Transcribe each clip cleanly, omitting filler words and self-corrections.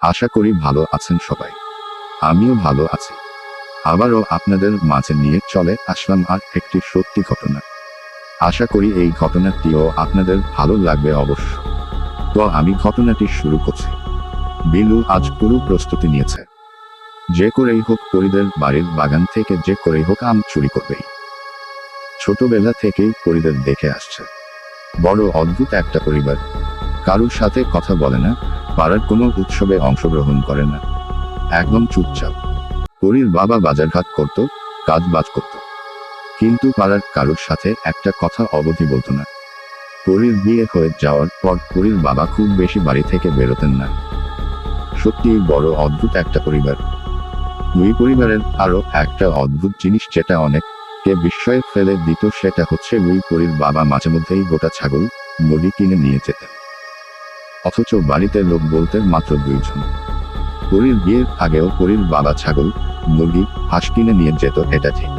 আশা করি ভালো আছেন সবাই। আমিও ভালো আছি। আবারও আপনাদের মাঝে নিয়ে চলে আসলাম আর একটি সত্যি ঘটনা। আশা করি এই ঘটনাটিও আপনাদের ভালো লাগবে অবশ্য। তো আমি ঘটনাটি শুরু করছি। বিলু আজ পুরো প্রস্তুতি নিয়েছে। যে করেই হোক পরিদের বাড়ির বাগান থেকে যে করেই হোক আম চুরি করবেই। ছোটবেলা থেকেই পরিদের দেখে আসছে। বড় অদ্ভুত একটা পরিবার। কারুর সাথে কথা বলে না, পাড়ার কোনো উৎসবে অংশগ্রহণ করে না, একদম চুপচাপ। পরীর বাবা বাজারঘাট করত, কাজ বাজ করত, কিন্তু পাড়ার কারুর সাথে একটা কথা অবধি বলতো না। পরীর বিয়ে হয়ে যাওয়ার পর পরীর বাবা খুব বেশি বাড়ি থেকে বেরোতেন না। সত্যিই বড় অদ্ভুত একটা পরিবার। দুই পরিবারের আরো একটা অদ্ভুত জিনিস যেটা অনেককে বিস্ময়ে ফেলে দিত সেটা হচ্ছে ওই পরীর বাবা মাঝে মধ্যেই গোটা ছাগল, মুরগি কিনে নিয়ে যেতেন। অথচ বাড়িতে লোক বলতে মাত্র 2 জন। পরীর বিয়ের আগেও পরীর বাবা ছাগল, মুরগি, হাঁস কিনে নিয়ে যেত, এটা ঠিক।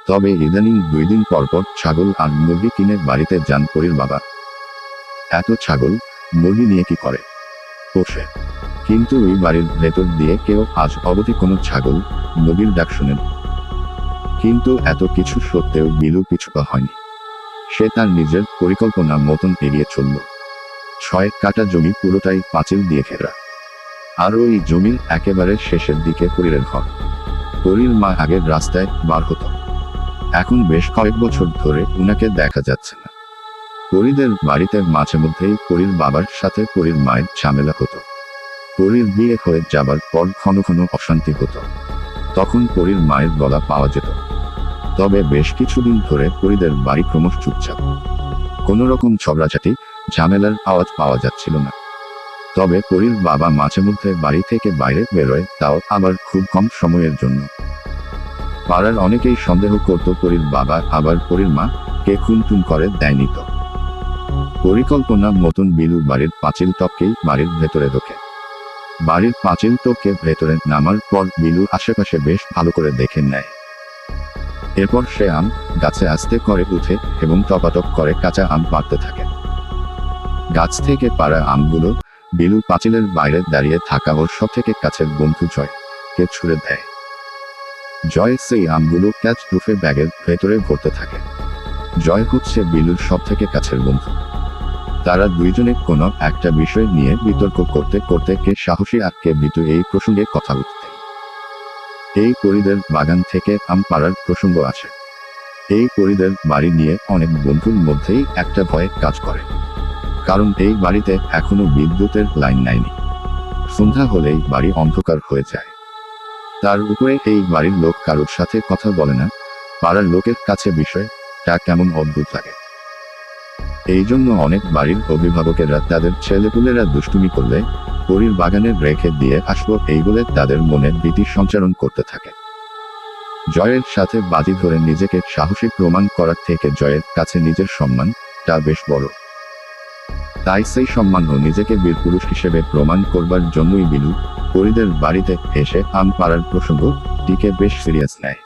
তবে ইদানিং 2 দিন পর পর ছাগল আর মুরগি কিনে বাড়িতে যান পরীর বাবা। এত ছাগল, মুরগি নিয়ে কি করে? পোষে। কিন্তু ওই বাড়ির ভেতর দিয়ে কেউ আজ অবধি কোনো ছাগল, মুরগির ডাক শুনেন। কিন্তু এত কিছু সত্ত্বেও বিলু পিছুপা হয়নি। সে তার নিজের পরিকল্পনা মতন এগিয়ে চলল। 6 কাঠা জমি পুরোটাই পাঁচিল দিয়ে ঘেরা। আর ওই জমির একেবারে শেষের দিকে পরীর ঘর। পরীর মা আগের রাস্তায় বার হতো। এখন বেশ কয়েক বছর ধরে উনাকে দেখা যাচ্ছে না। পরীদের বাড়িতে মাঝে মধ্যেই পরীর বাবার সাথে পরীর মায়ের ঝামেলা হতো। পরীর বিয়ে হয়ে যাবার পর ঘন ঘন অশান্তি হতো। তখন পরীর মায়ের গলা পাওয়া যেত। তবে বেশ কিছুদিন ধরে পরীদের বাড়ি ক্রমশ চুপচাপ। কোনো রকম ঝগড়াঝাটি, ঝামেলার আওয়াজ পাওয়া যাচ্ছিল না। তবে পরীর বাবা মাঝে মধ্যে বাড়ি থেকে বাইরে বেরোয়, তাও আবার খুব কম সময়ের জন্য। পাড়ার অনেকেই সন্দেহ করত পরীর বাবা আবার পরীর মা কে খুন করে দেয়নি তো। পরিকল্পনা মতন বিলু বাড়ির পাঁচিল টপকেই বাড়ির ভেতরে ঢোকে। বাড়ির পাঁচিল টপকে ভেতরে নামার পর বিলু আশেপাশে বেশ ভালো করে দেখে নেয়। এরপর সে আম গাছে আস্তে করে উঠে এবং টপাটপ করে কাঁচা আম পাড়তে থাকে। গাছ থেকে পাড়া আমগুলো বিলু পাঁচিলের বাইরে দাঁড়িয়ে থাকা ওর সবথেকে কাছের বন্ধু জয়কে ছুঁড়ে দেয়। জয় সেই আমগুলো ক্যাচ রুফে ব্যাগের ভেতরে ভরতে থাকে। জয় হচ্ছে বিলুর সবথেকে কাছের বন্ধু। তারা দুইজনে কোনো একটা বিষয় নিয়ে বিতর্ক করতে করতে কে সাহসী আর কে ভীতু এই প্রসঙ্গে কথা উঠতে এই পরীদের বাগান থেকে আম পাড়ার প্রসঙ্গ আসে। এই পরীদের বাড়ি নিয়ে অনেক বন্ধুর মধ্যেই একটা ভয় কাজ করে। কারণ এই বাড়িতে এখনো বিদ্যুতের লাইন নেয়নি। সন্ধ্যা হলেই বাড়ি অন্ধকার হয়ে যায়। তার উপরে এই বাড়ির লোক কারোর সাথে কথা বলে না। পাড়ার লোকের কাছে বিষয়টা কেমন অদ্ভুত লাগে। এই জন্য অনেক বাড়ির অভিভাবকেরা তাদের ছেলেপুলেরা দুষ্টুমি করলে পরীর বাগানে রেখে দিয়ে আসবো এই বলে তাদের মনে ভীতি সঞ্চারণ করতে থাকে। জয়ের সাথে বাজি ধরে নিজেকে সাহসী প্রমাণ করার থেকে জয়ের কাছে নিজের সম্মানটা বেশ বড়। তাই সেই সম্মান ও নিজেকে বীরপুরুষ হিসেবে প্রমাণ করবার জন্যই বিলু পরীদের বাড়িতে এসে আম পাড়ার প্রসঙ্গটিকে বেশ সিরিয়াস নেয়।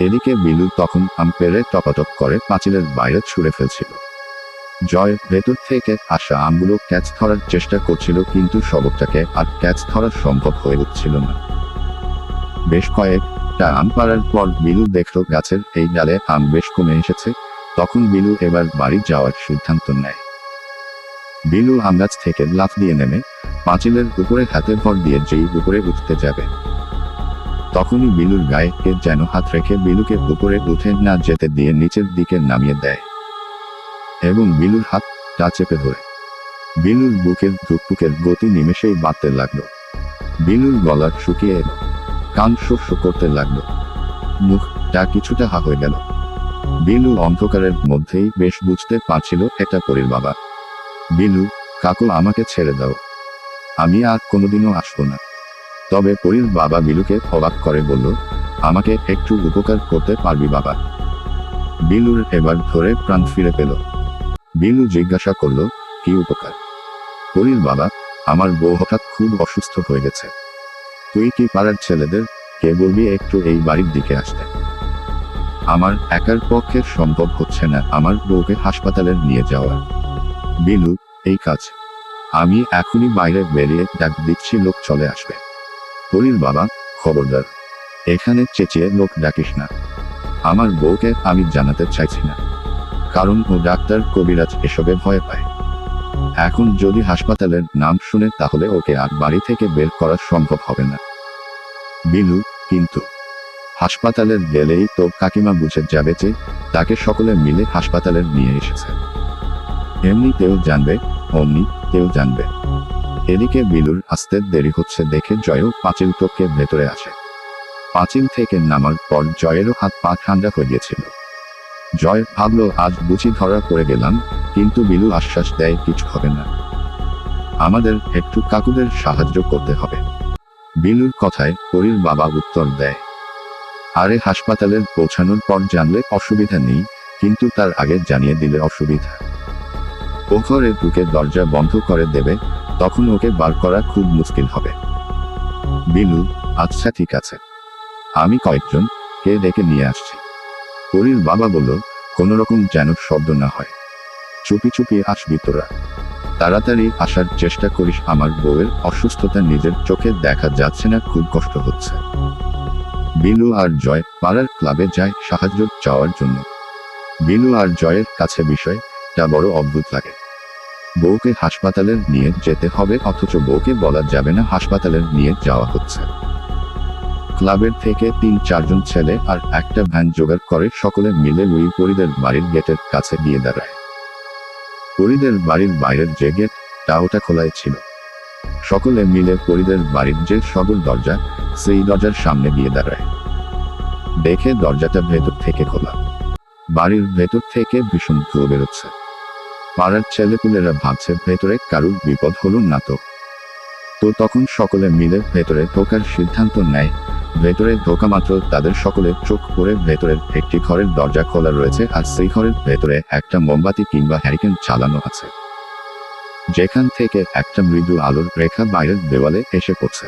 এদিকে বিলু তখন আম পেড়ে টপাটপ করে পাঁচিলের বাইরে ছুঁড়ে ফেলছিল। জয় ভেতর থেকে আসা আমগুলো ক্যাচ ধরার চেষ্টা করছিল, কিন্তু সবকটাকে আর ক্যাচ ধরা সম্ভব হয়ে উঠছিল না। বেশ কয়েকটা আম পাড়ার পর বিলু দেখল গাছের এই ডালে আম বেশ কমে এসেছে। তখন বিলু এবার বাড়ি যাওয়ার সিদ্ধান্ত নেয়। বিলু আম গাছ থেকে লাফ দিয়ে নেমে পাঁচিলের উপরে হাতে ভর দিয়ে যেই উপরে উঠতে যাবে, তখনই বিলুর গায়ে কে যেন হাত রেখে বিলুকে উপরে উঠে না যেতে দিয়ে নিচের দিকে নামিয়ে দেয় এবং বিলুর হাতটা চেপে ধরে। বিলুর বুকের ধুকপুকের গতি নিমেষেই বাড়তে লাগলো। বিলুর গলা শুকিয়ে এলো, কান শো করতে লাগলো, মুখটা কিছুটা হা হয়ে গেল। বিলু অন্ধকারের মধ্যেই বেশ বুঝতে পারছিল এটা পরীর বাবা। বিলু, কাকু আমাকে ছেড়ে দাও, আমি আর কোনোদিনও আসবো না। তবে পরীর বাবা বিলুকে অবাক করে বলল, আমাকে একটু উপকার করতে পারবি বাবা? বিলুর এবার ধরে প্রাণ ফিরে পেল। বিলু জিজ্ঞাসা করল, কি উপকার? পরীর বাবা, আমার বউ হঠাৎ খুব অসুস্থ হয়ে গেছে। তুই কি পাড়ার ছেলেদের কে বলবি একটু এই বাড়ির দিকে আসতে? আমার একার পক্ষে সম্ভব হচ্ছে না আমার বউকে হাসপাতালে নিয়ে যাওয়া। বিলু, এই কাজ আমি এখনই বাইরে বেরিয়ে ডাক দিচ্ছি, লোক চলে আসবে। পরীর বাবা, খবরদার, এখানে চেঁচিয়ে লোক ডাকিস না। আমার বউকে আমি জানাতে চাইছি না, কারণ ও ডাক্তার কবিরাজ এসবে ভয় পায়। এখন যদি হাসপাতালের নাম শুনে তাহলে ওকে আর বাড়ি থেকে বের করা সম্ভব হবে না। বিলু, কিন্তু হাসপাতালের গেলেই তো কাকিমা বুঝে যাবে যে তাকে সকলে মিলে হাসপাতালে নিয়ে এসেছে। এমনিতেও জানবে, অমনিতেও জানবে। এদিকে বিলুর আসতে দেরি হচ্ছে দেখে জয়ও পাঁচিল টপকে ভেতরে আসে। পাঁচিল থেকে নামার পর জয়েরও হাত পা ঠান্ডা হয়ে গিয়েছিল। জয় ভাবল আজ বুঝি ধরা পড়ে গেলাম, কিন্তু বিলু আশ্বাস দেয় কিছু হবে না, আমাদের একটু কাকুদের সাহায্য করতে হবে। বিলুর কথায় পরীর বাবা উত্তর দেয়, আরে হাসপাতালের পৌঁছানোর পর জানলে অসুবিধা নেই, কিন্তু তার আগে জানিয়ে দিলে অসুবিধা। ও ঘরে ঢুকে দরজা বন্ধ করে দেবে, তখন ওকে বার করা খুব মুশকিল হবে। বিলু, আচ্ছা ঠিক আছে, আমি কয়েকজনকে ডেকে নিয়ে আসছি। পরীর বাবা বলল, কোনো রকম যেন শব্দ না হয়, চুপি চুপি আসবি তোরা, তাড়াতাড়ি আসার চেষ্টা করিস, আমার বউয়ের অসুস্থতা নিজের চোখে দেখা যাচ্ছে না, খুব কষ্ট হচ্ছে। বিলু আর জয় পাড়ার ক্লাবে যায় সাহায্য চাওয়ার জন্য। বিলু আর জয়ের কাছে বিষয়টা বড় অদ্ভুত লাগে। বউকে হাসপাতালে নিয়ে যেতে হবে, অথচ বউকে বলা যাবে না হাসপাতালে নিয়ে যাওয়া হচ্ছে। ক্লাবের থেকে ৩-৪ ছেলে আর একটা ভ্যান জোগাড় করে সকলে মিলে ওই পরীদের বাড়ির গেটের কাছে গিয়ে দাঁড়ায়। পরীদের বাড়ির বাইরের যে গেটটা ওটা খোলাই ছিল। সকলে মিলে পরীদের বাড়ির যে সদর দরজা, সেই দরজার সামনে গিয়ে দাঁড়ায়। দেখে দরজাটা ভেতর থেকে খোলা। বাড়ির ভেতর থেকে ভীষণ ধোঁয়া বেরোচ্ছে। পাড়ার ছেলেপুলেরা ভাবছে ভেতরে কারুর বিপদ হলো না তো। তখন সকলে মিলে ভেতরে ঢোকার সিদ্ধান্ত নেয়। ভেতরে ঢোকা মাত্র তাদের সকলের চোখ পড়ে ভেতরের একটি ঘরের দরজা খোলা রয়েছে, আর সেই ঘরের ভেতরে একটা মোমবাতি কিংবা হ্যারিকেন চালানো আছে, যেখান থেকে একটা মৃদু আলোর রেখা বাইরের দেওয়ালে এসে পড়ছে।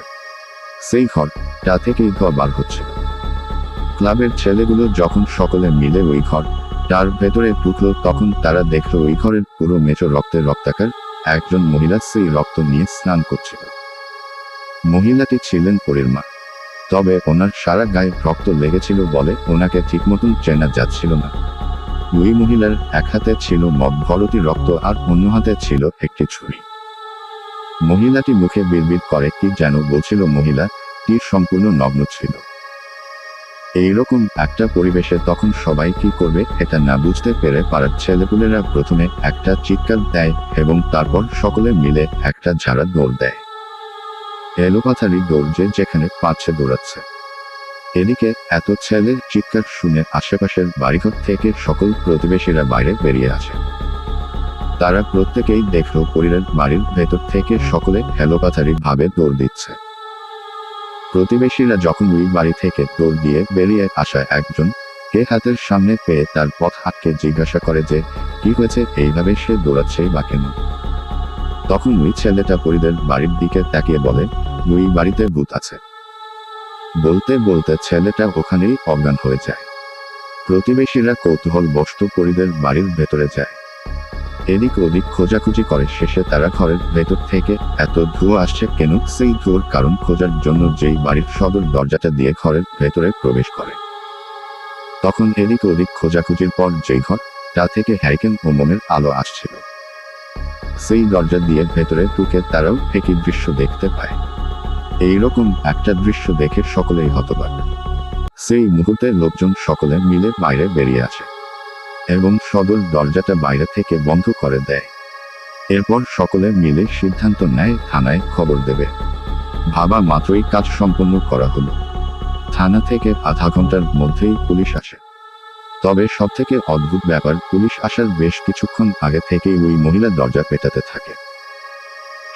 সেই ঘরটা থেকেই ধোঁয়া বার হচ্ছিল। ক্লাবের ছেলেগুলো যখন সকলে মিলে ওই ঘরটার ভেতরে ঢুকলো, তখন তারা দেখলো ওই ঘরের পুরো মেঝো রক্তে রক্তাকার। একজন মহিলা সেই রক্ত নিয়ে স্নান করছিল। মহিলাটি ছিলেন পরীর মা, তবে ওনার সারা গায়ে রক্ত লেগেছিল বলে ওনাকে ঠিক মতন চেনা যাচ্ছিল না। ওই মহিলার এক হাতে ছিল মগ ভরতি রক্ত আর অন্য হাতে ছিল একটি ছুরি। মহিলাটি মুখে বিড়বিড় করে কি যেন বলছিল, মহিলাটি সম্পূর্ণ নগ্ন ছিল। এইরকম একটা পরিবেশে তখন সবাই কি করবে এটা না বুঝতে পেরে পাড়ার ছেলেপুলেরা প্রথমে একটা চিৎকার দেয় এবং তারপর সকলে মিলে একটা ঝাড়া দৌড় দেয়। এলোপাথারি দৌড়, যে যেখানে পাচ্ছে দৌড়াচ্ছে। এদিকে এত ছেলের চিৎকার শুনে আশেপাশের বাড়িঘর থেকে সকল প্রতিবেশীরা বাইরে বেরিয়ে আসে। তারা প্রত্যেকেই দেখলো পরীর বাড়ির ভেতর থেকে সকলে এলোপাথারি ভাবে দৌড় দিচ্ছে। প্রতিবেশীরা যখন ওই বাড়ি থেকে দৌড় দিয়ে বেরিয়ে আসা একজনকে হাতের সামনে পেয়ে তার পথ আটকে জিজ্ঞাসা করে যে কি হয়েছে, এইভাবে সে দৌড়াচ্ছে বা কেন। তখন ওই ছেলেটা পরীদের বাড়ির দিকে তাকিয়ে বলে, ওই বাড়িতে ভূত আছে। বলতে বলতে ছেলেটা ওখানেই অজ্ঞান হয়ে যায়। প্রতিবেশীরা কৌতূহল বশত পরীদের বাড়ির ভেতরে যায়। এদিক ওদিক খোঁজাখুঁজি করে শেষে তারা ঘরের ভেতর থেকে এত ধোঁয়া আসছে কেন, সেই ধোঁয়ার কারণ খোঁজার জন্য যেই বাড়ির সদর দরজাটা দিয়ে ঘরের ভেতরে প্রবেশ করে। তখন এদিক ওদিক খোঁজাখুঁজির পর যেই ঘরটা থেকে হ্যারিকেন ও মোমের আলো আসছিল, সেই দরজা দিয়ে ভেতরে ঢুকে তারাও একই দৃশ্য দেখতে পায়। এইরকম একটা দৃশ্য দেখে সকলেই হতবাক। সেই মুহূর্তে লোকজন সকলে মিলে বাইরে বেরিয়ে আসে এবং সদর দরজাটা বাইরে থেকে বন্ধ করে দেয়। এরপর সকলে মিলে সিদ্ধান্ত নেয় থানায় খবর দেবে। ভাবা মাত্রই কাজ সম্পন্ন করা হলো। থানা থেকে আধা ঘন্টার মধ্যেই পুলিশ আসে। তবে সবথেকে অদ্ভুত ব্যাপার, পুলিশ আসার বেশ কিছুক্ষণ আগে থেকেই ওই মহিলা দরজা পেটাতে থাকে।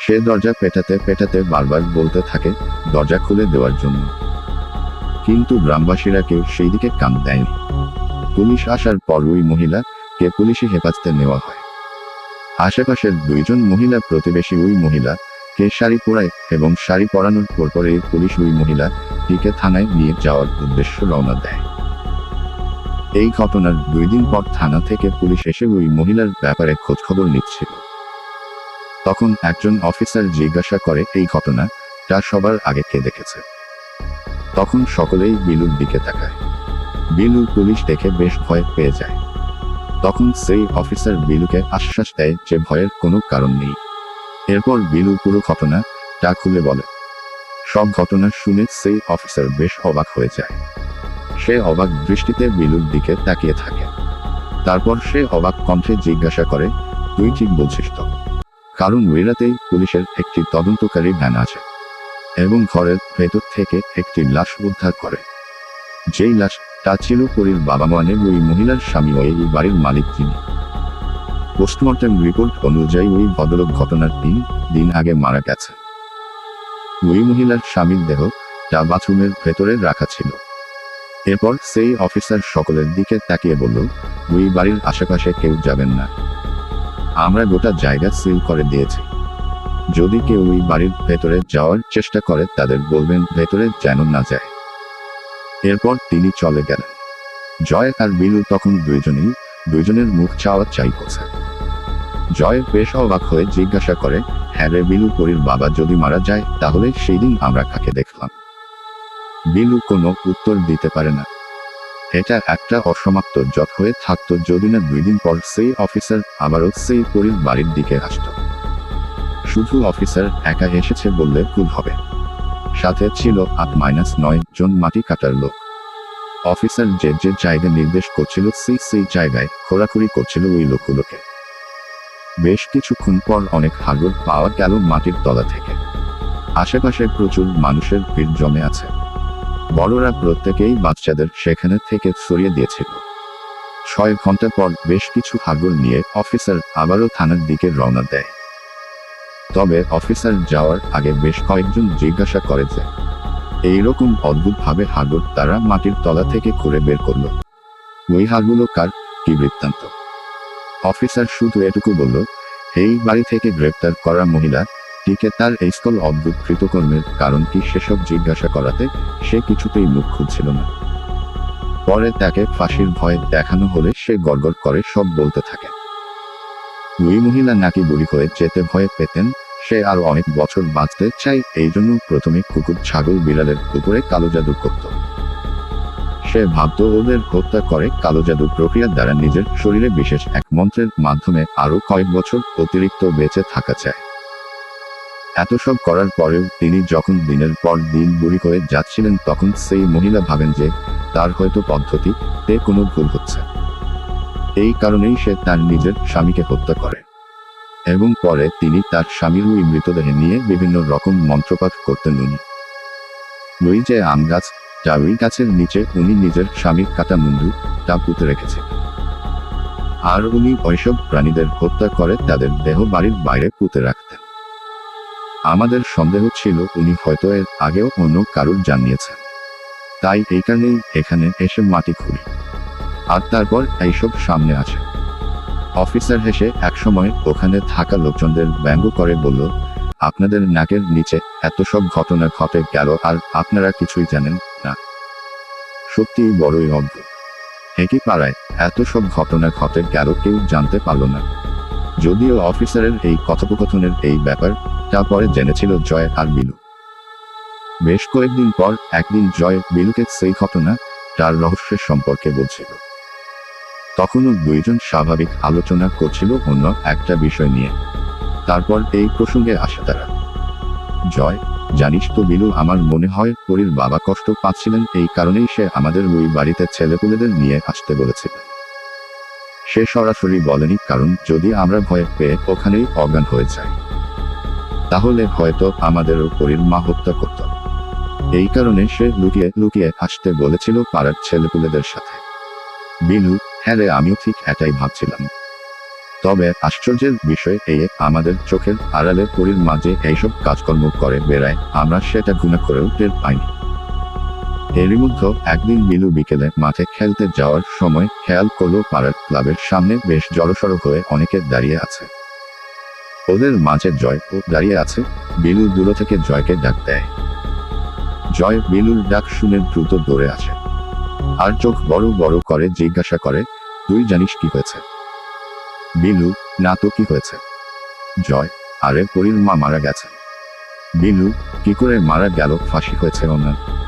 সে দরজা পেটাতে পেটাতে বারবার বলতে থাকে দরজা খুলে দেওয়ার জন্য, কিন্তু গ্রামবাসীরা কেউ সেই দিকে কান দেয়নি। পুলিশ আসার পর ওই মহিলাকে পুলিশি হেফাজতে নেওয়া হয়। আশেপাশের 2জন মহিলা প্রতিবেশী ওই মহিলাকে শাড়ি পরায় এবং শাড়ি পরানোর পরপরই পুলিশ ওই মহিলাটিকে থানায় নিয়ে যাওয়ার উদ্দেশ্য রওনা দেয়। এই ঘটনার 2 দিন পর থানা থেকে পুলিশ এসে ওই মহিলার ব্যাপারে খোঁজখবর নিচ্ছিল। তখন একজন অফিসার জিজ্ঞাসা করে এই ঘটনাটা সবার আগে কে দেখেছে। তখন সকলেই বিলুর দিকে তাকায়। বিলু পুলিশ দেখে বেশ ভয় পেয়ে যায়। তখন সেই অফিসার বিলুকে আশ্বাস দেয় যে ভয়ের কোনো কারণ নেই। এরপর বিলু পুরো ঘটনাটা খুলে বলে। সব ঘটনা শুনে সেই অফিসার বেশ অবাক হয়ে যায়। সে অবাক দৃষ্টিতে বিলুর দিকে তাকিয়ে থাকে। তারপর সে অবাক কণ্ঠে জিজ্ঞাসা করে, তুই ঠিক বলছিস তো? কারণ ওই রাতেই পুলিশের একটি তদন্তকারী ভ্যান আছে এবং ঘরের ভেতর থেকে একটি লাশ উদ্ধার করে। যেই লাশটা ছিল পরীর বাবা মানে ওই মহিলার স্বামী ও এই বাড়ির মালিক তিনি। পোস্টমর্টেম রিপোর্ট অনুযায়ী ওই ভদ্রলোক ঘটনার 3 দিন আগে মারা গেছে। ওই মহিলার স্বামীর দেহটা বাথরুমের ভেতরে রাখা ছিল। এরপর সেই অফিসার সকলের দিকে তাকিয়ে বলল, ওই বাড়ির আশেপাশে কেউ যাবেন না। আমরা গোটা জায়গা সিল করে দিয়েছি। যদি কেউ ওই বাড়ির ভেতরে যাওয়ার চেষ্টা করে তাদের বলবেন ভেতরে যেন না যায়। এরপর তিনি চলে গেলেন। জয় আর বিলু তখন দুইজনের মুখ চাওয়া চাই করছে। জয় বেশ অবাক হয়ে জিজ্ঞাসা করে, হ্যাঁ রে বিলু, পরীর বাবা যদি মারা যায় তাহলে সেই দিন আমরা কাকে দেখলাম? বিলু কোনো উত্তর দিতে পারে না। এটা একটা অসমাপ্ত জট হয়ে থাকতো যদি না 2 দিন পর সেই অফিসার আবারও সেই পরীর বাড়ির দিকে আসত। শুধু অফিসার একা এসেছে বললে ভুল হবে। সাথে ছিল 8-9 জন মাটি কাটার লোক। অফিসার যে জায়গা নির্দেশ করছিল সেই জায়গায় খোঁড়াখুড়ি করছিল ওই লোকগুলোকে। বেশ কিছুক্ষণ পর অনেক হাড়গোড় পাওয়া গেল মাটির তলা থেকে। আশেপাশে প্রচুর মানুষের ভিড় জমে আছে। বড়রা প্রত্যেকেই বাচ্চাদের সেখানে থেকে সরিয়ে দিয়েছিল। 6 ঘন্টা পর বেশ কিছু হাড়গোড় নিয়ে অফিসার আবারও থানার দিকে রওনা দেয়। তবে অফিসার যাওয়ার আগে বেশ কয়েকজন জিজ্ঞাসা করে যে এইরকম অদ্ভুতভাবে হাড়গোড় তারা মাটির তলা থেকে খুঁড়ে বের করল। ওই হাড়গুলো কার, কি বৃত্তান্ত? অফিসার শুধু এটুকু বলল, এই বাড়ি থেকে গ্রেপ্তার করা মহিলা টিকে তার এই সকল অদ্ভুত কৃতকর্মের কারণ কি সেসব জিজ্ঞাসা করাতে সে কিছুতেই মুখ খুলছিল না। পরে তাকে ফাঁসির ভয় দেখানো হলে সে গড়গড় করে সব বলতে থাকে। ওই মহিলা নাকি বুড়ি হয়ে যেতে ভয় পেতেন, সে আরো অনেক বছর বাঁচতে চাই, এই জন্য প্রথমে কুকুর ছাগল বিড়ালের উপরে কালো জাদু করত। সে ভাবত ওদের হত্যা করে কালো জাদু প্রক্রিয়ার দ্বারা নিজের শরীরে বিশেষ এক মন্ত্রের মাধ্যমে আরো কয়েক বছর অতিরিক্ত বেঁচে থাকা চায়। এত সব করার পরেও তিনি যখন দিনের পর দিন বুড়ি হয়ে যাচ্ছিলেন তখন সেই মহিলা ভাবেন যে তার হয়তো পদ্ধতিতে কোনো ভুল হচ্ছে। এই কারণেই সে তার নিজের স্বামীকে হত্যা করে এবং পরে তিনি তার স্বামীর ওই মৃতদেহ নিয়ে বিভিন্ন রকম মন্ত্রপাঠ করতেন। ওই যে আম গাছ, ওই গাছের নিচে উনি নিজের স্বামীর কাটা মুন্ডুটা পুঁতে রেখেছেন। আর উনি ওইসব প্রাণীদের হত্যা করে তাদের দেহ বাড়ির বাইরে পুঁতে রাখতেন। আমাদের সন্দেহ ছিল উনি হয়তো এর আগেও অন্য কারুর জানিয়েছেন, তাই এই কারণেই এখানে এসে মাটি খুঁড়ি। আর তারপর এইসব সামনে আসে। অফিসার হেসে একসময় ওখানে থাকা লোকজনদের ব্যঙ্গ করে বলল, আপনাদের নাকের নিচে এত সব ঘটনা ঘটে গেল আর আপনারা কিছুই জানেন না। সত্যিই বড়ই অদ্ভুত। একই পাড়ায় এত সব ঘটনা ঘটে গেল কেউ জানতে পারল না। যদিও অফিসারের এই কথোপকথনের এই ব্যাপারটা পরে জেনেছিল জয় আর বিলু। বেশ কয়েকদিন পর একদিন জয় বিলুকে সেই ঘটনা তার রহস্যের সম্পর্কে বলছিল। তখনও দুইজন স্বাভাবিক আলোচনা করছিল অন্য একটা বিষয় নিয়ে। তারপর এই প্রসঙ্গে আসে তারা। জয়, জানিস তো বিলু, আমার মনে হয় পরীর বাবা কষ্ট পাচ্ছিলেন, এই কারণেই সে আমাদের ওই বাড়িতে ছেলেপুলেদের নিয়ে আসতে বলেছিল। সে সরাসরি বলেনি, কারণ যদি আমরা ভয় পেয়ে ওখানেই অজ্ঞান হয়ে যাই তাহলে হয়তো আমাদেরও পরীর মা হত্যা করত। এই কারণে সে লুকিয়ে লুকিয়ে আসতে বলেছিল পাড়ার ছেলেপুলেদের সাথে। বিলু, হ্যাঁ রে, আমিও ঠিক এটাই ভাবছিলাম। তবে আশ্চর্যের বিষয় এই, আমাদের চোখের আড়ালে পরীর মাঝে এইসব কাজকর্ম করে বেড়ায়, আমরা সেটা গুণা করেও টের পাইনি। এরই মধ্যে একদিন বিলু বিকেলে মাঠে খেলতে যাওয়ার সময় খেয়াল করলো পাড়ার ক্লাবের সামনে বেশ জড়সড় হয়ে অনেকে দাঁড়িয়ে আছে। ওদের মাঝে জয়ও দাঁড়িয়ে আছে। বিলু দূর থেকে জয়কে ডাক দেয়। জয় বিলুর ডাক শুনে দ্রুত দৌড়ে আসে আর চোখ বড় বড় করে জিজ্ঞাসা করে, তুই জানিস কি হয়েছে? বিলু, না তো, কি হয়েছে? জয়, আরে পরীর মা মারা গেছেন। বিলু, কি করে মারা গেল? ফাঁসি হয়েছে ওনার?